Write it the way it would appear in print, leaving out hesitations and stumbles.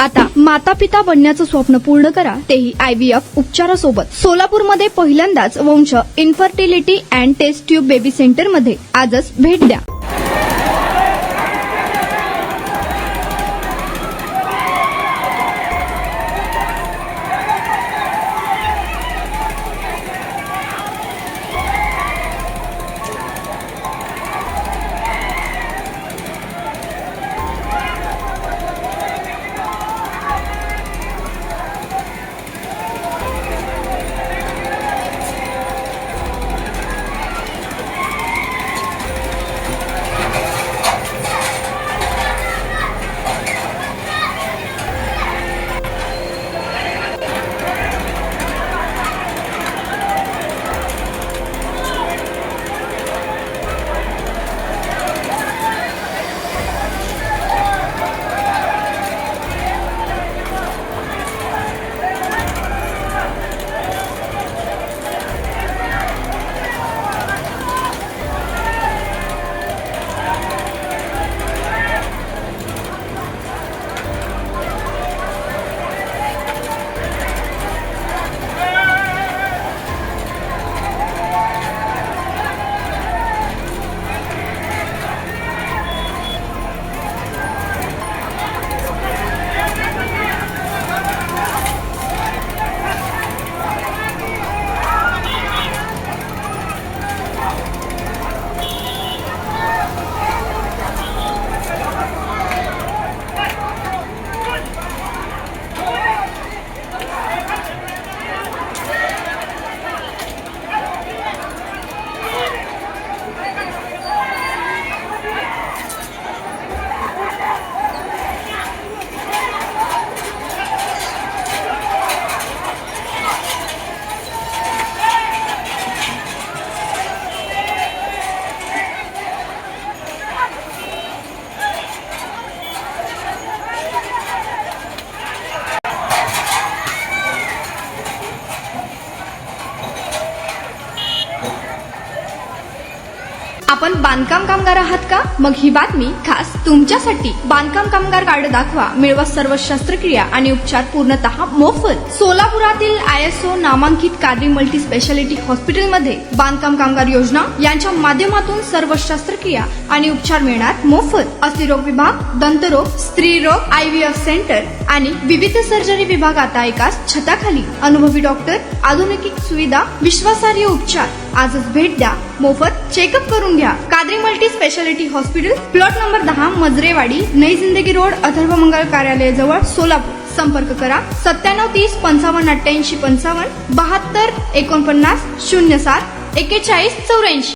आता माता पिता बनण्याचं स्वप्न पूर्ण करा, तेही IVF उपचारासोबत। सोलापूरमध्ये पहिल्यांदाच Vansh infertility and test tube baby सेंटरमध्ये आजच भेट द्या। आपण बांधकाम कामगार आहात का? मग ही बातमी खास तुमच्यासाठी। बांधकाम कामगार कार्ड दाखवा, मिळवा सर्व शस्त्रक्रिया आणि उपचार पूर्णतः मोफत। सोलापुरातील ISO नामांकित कादरी मल्टी स्पेशालिटी हॉस्पिटलमध्ये बांधकाम कामगार योजना यांच्या माध्यमातून सर्व शस्त्रक्रिया आणि उपचार मिळणार मोफत। अस्थिरोग विभाग, दंतरोग, स्त्रीरोग, IVF सेंटर आणि विविध सर्जरी विभाग आता एकाच छताखाली। अनुभवी डॉक्टर, आधुनिक सुविधा, विश्वासार्ह उपचार। आजच भेट द्या, मोफत चेकअप करून घ्या। Qadri multi speciality hospital, plot number 10, Majrewadi, नई जिंदगी रोड, अथर्व मंगल कार्यालय जवळ, सोलापूर। संपर्क करा 97 30 55 88 55 72 49 07 41 84।